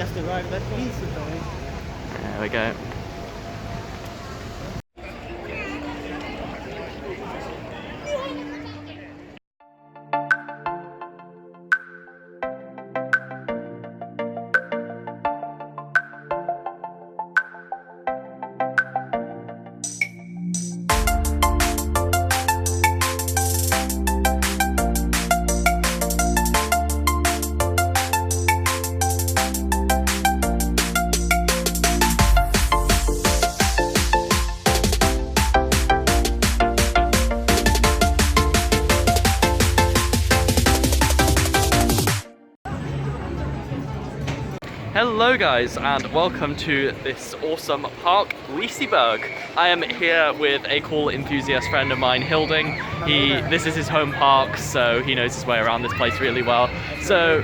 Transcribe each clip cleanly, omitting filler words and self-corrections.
just arrived at Liseberg. There we go. Hello guys, and welcome to this awesome park, Liseberg. I am here with a cool enthusiast friend of mine, Hilding. This is his home park, so he knows his way around this place really well. So,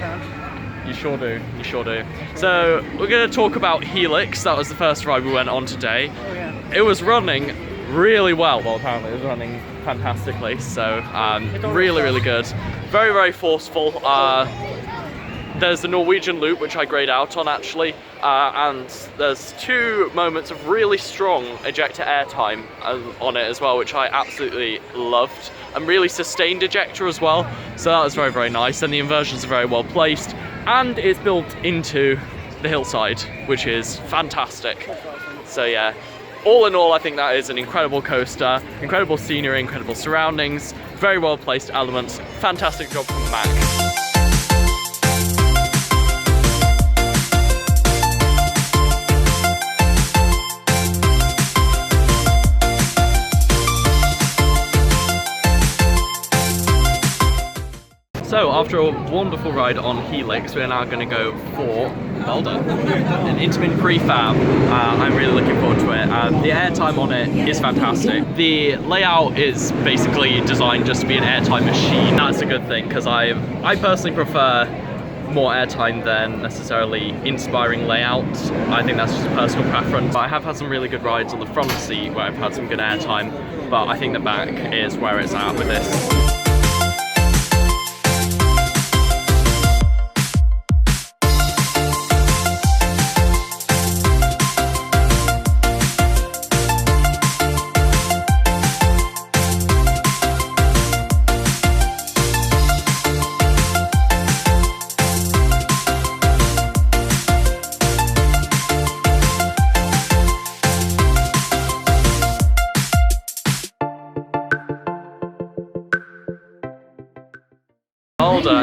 you sure do, you sure do. So, we're going to talk about Helix. That was the first ride we went on today. Oh, yeah. It was running really well. Well, apparently it was running fantastically, so really good. Very, very forceful. There's the Norwegian loop, which I grayed out on actually, and there's two moments of really strong ejector airtime on it as well, which I absolutely loved, and really sustained ejector as well, so that was very, very nice, and the inversions are very well placed, and it's built into the hillside, which is fantastic. So yeah, all in all, I think that is an incredible coaster, incredible scenery, incredible surroundings, very well placed elements, fantastic job from Mac. So after a wonderful ride on Helix, we're now going to go for an Intamin prefab. I'm really looking forward to it. The airtime on it is fantastic. The layout is basically designed just to be an airtime machine. That's a good thing, because I personally prefer more airtime than necessarily inspiring layout. I think that's just a personal preference. I have had some really good rides on the front seat where I've had some good airtime, but I think the back is where it's at with this.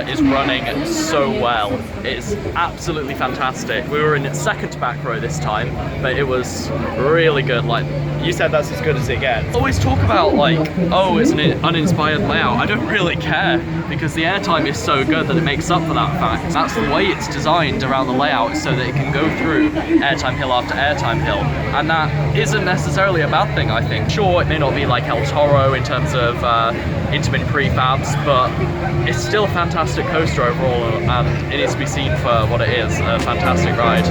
Is running so well. It's absolutely fantastic. We were in its second to back row this time, but it was really good. Like, you said that's as good as it gets. Always talk about like, oh, it's an uninspired layout. I don't really care, because the airtime is so good that it makes up for that fact. That's the way it's designed around the layout, so that it can go through airtime hill after airtime hill, and that isn't necessarily a bad thing, I think. Sure, it may not be like El Toro in terms of Intamin prefabs, but it's still a fantastic coaster overall, and it needs to be seen for what it is, a fantastic ride.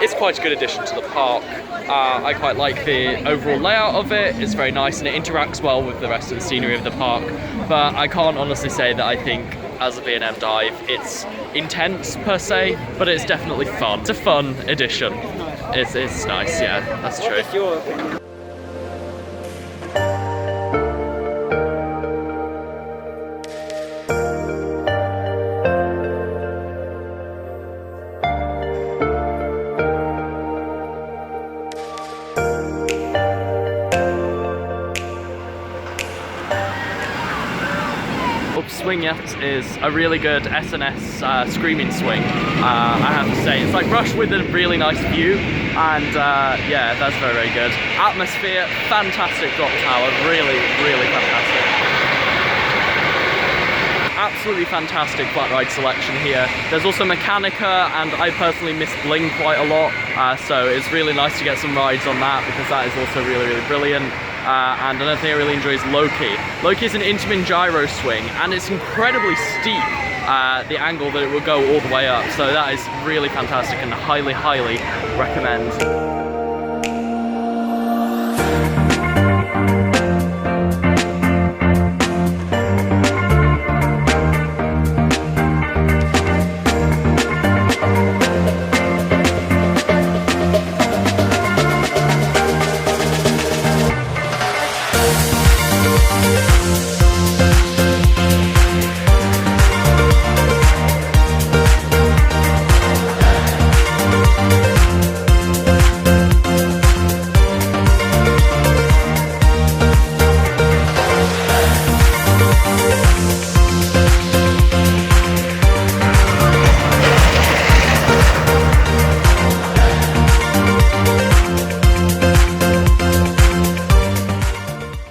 It's quite a good addition to the park. I quite like the overall layout of it. It's very nice and it interacts well with the rest of the scenery of the park, but I can't honestly say that I think as a B&M dive it's intense per se, but it's definitely fun. It's a fun addition. It's nice, yeah, that's true. What is your opinion? swing yet is a really good SNS screaming swing, I have to say. It's like Rush with a really nice view, and yeah, that's very, very good. Atmosphere, fantastic drop tower, really, really fantastic. Absolutely fantastic flat ride selection here. There's also Mechanica, and I personally miss Bling quite a lot, so it's really nice to get some rides on that because that is also really, really brilliant. And another thing I really enjoy is Loki. Loki is an Intamin gyro swing, and it's incredibly steep, the angle that it will go all the way up, so that is really fantastic and highly, highly recommend.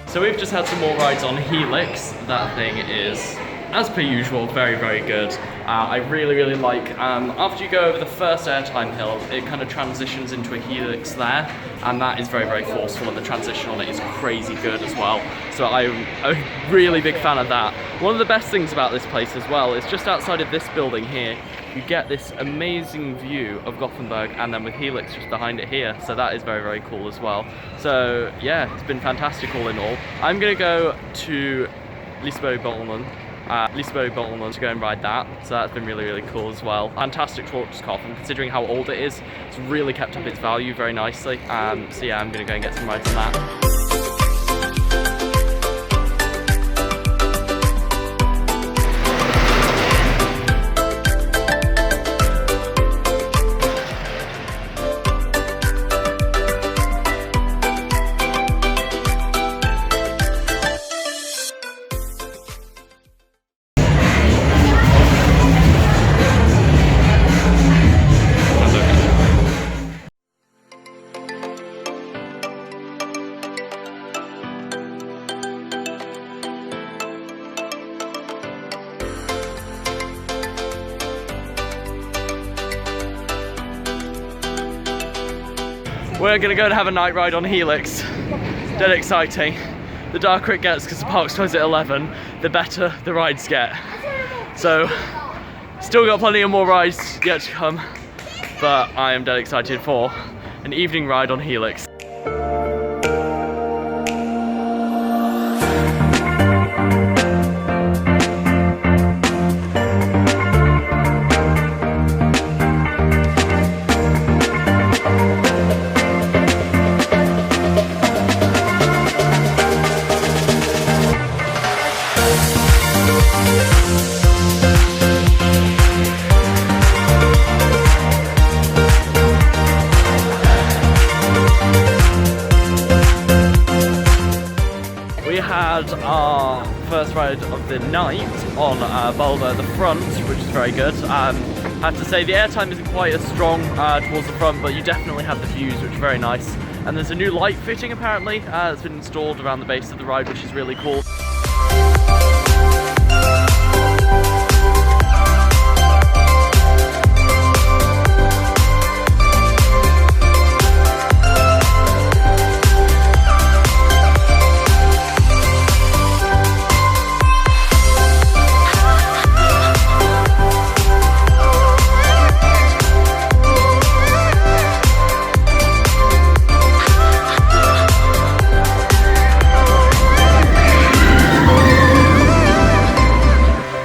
So we've just had some more rides on Helix. That thing is, as per usual, very, very good. I really, really like, after you go over the first airtime hill, it kind of transitions into a Helix there, and that is very, very forceful, and the transition on it is crazy good as well. So I'm a really big fan of that. One of the best things about this place as well is just outside of this building here, you get this amazing view of Gothenburg, and then with Helix just behind it here, so that is very, very cool as well. So yeah, it's been fantastic all in all. I'm gonna go to Liseberg to go and ride that, so that's been really, really cool as well. Fantastic Schwarzkopf, and considering how old it is, it's really kept up its value very nicely. So yeah, I'm gonna go and get some rides on that. We're gonna go and have a night ride on Helix. Dead exciting. The darker it gets, because the park's closed at 11, the better the rides get. So, still got plenty of more rides yet to come, but I am dead excited for an evening ride on Helix. Our first ride of the night on Boulder, the front, which is very good. I have to say the airtime isn't quite as strong towards the front, but you definitely have the views, which are very nice. And there's a new light fitting apparently that's been installed around the base of the ride, which is really cool.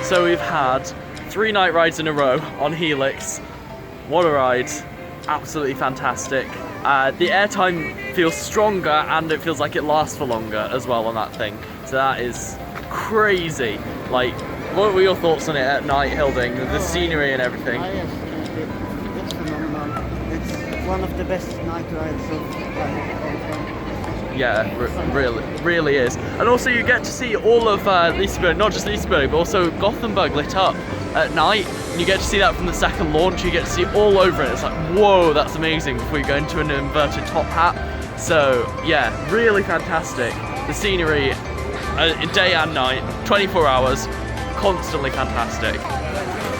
So we've had 3 night rides in a row on Helix. What a ride, absolutely fantastic. The airtime feels stronger and it feels like it lasts for longer as well on that thing. So that is crazy. Like, what were your thoughts on it at night, Hilding? The scenery and everything? It's phenomenal. It's one of the best night rides of yeah, really is. And also you get to see all of Liseberg, not just Liseberg, but also Gothenburg lit up at night. And you get to see that from the second launch. You get to see all over it. It's like, whoa, that's amazing, before you go into an inverted top hat. So yeah, really fantastic. The scenery, day and night, 24 hours, constantly fantastic.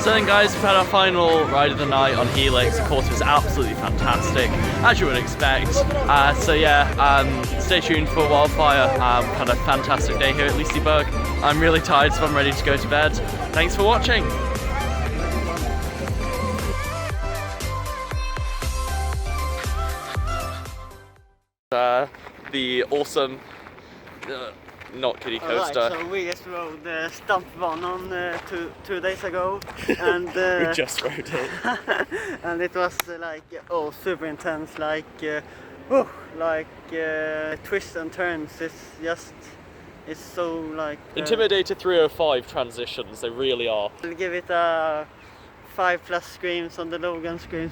So then guys, we've had our final ride of the night on Helix. Of course, it was absolutely fantastic, as you would expect. So yeah, stay tuned for Wildfire. We've had a fantastic day here at Liseberg. I'm really tired, so I'm ready to go to bed. Thanks for watching. The awesome, not kiddie coaster. Alright, so we just rode the Stampbanan two days ago, and We just rode it. and it was like super intense, like twists and turns. It's so like Intimidator 305 transitions, they really are. I'll give it a 5+ screams on the Logan screen.